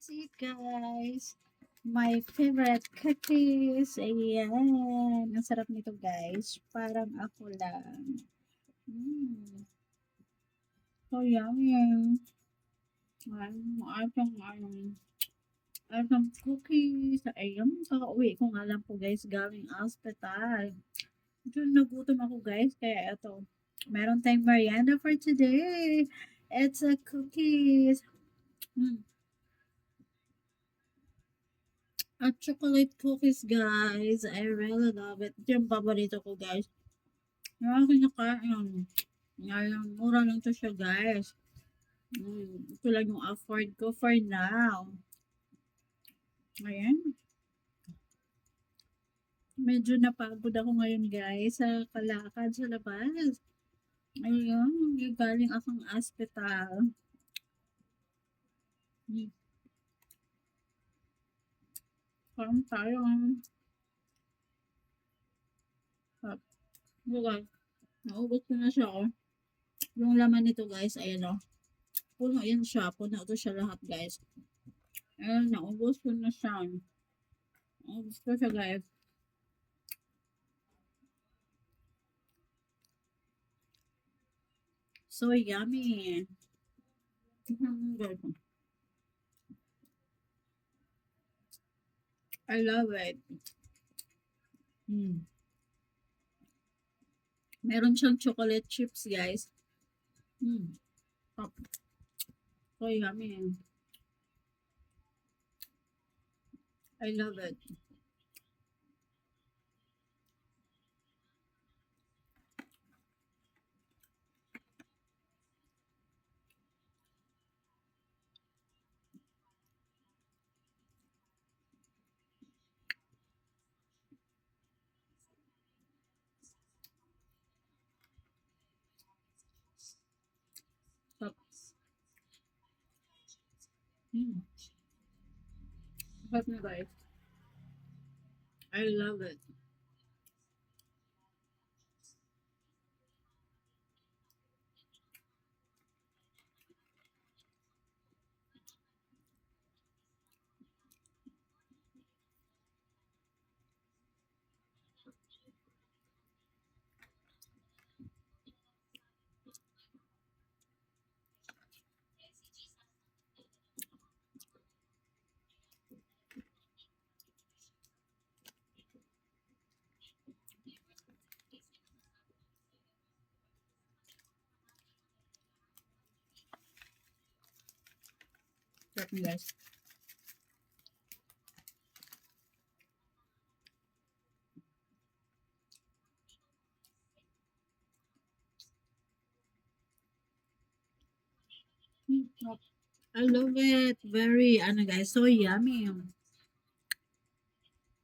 That's it, guys. My favorite cookies. Ayan. Ang sarap nito, guys. Parang ako lang. Mm. So yummy. Atong cookies. Ayun, kakauwi ko nga lang po, guys, galing hospital. Doon nagutom ako, guys. Kaya ito, meron tayong merienda for today. It's a cookies. Mm. At chocolate cookies, guys. I really love it. Ito yung paborito ko, guys. Yung aking nakain. Ngayon, mura lang to siya, guys. Ito lang yung afford ko for now. Ayan. Medyo napagod ako ngayon, guys, sa kalakad sa labas. Ayun, yung galing akong hospital. Hmm. Parang tayo. Guys, naubos ko na siya, oh. Yung laman nito, guys, ayan, oh. Puno yan siya. Puno to siya lahat, guys. Ayan, naubos ko na siya. Naubos ko siya, guys. So yummy. Guys, I love it. Mm. Meron siyang chocolate chips, guys. Mm. Top. So yummy. I love it. Top. Mm. But guys, I love it. Top guys. Mm. Top. I love it. Very, ano guys, so yummy.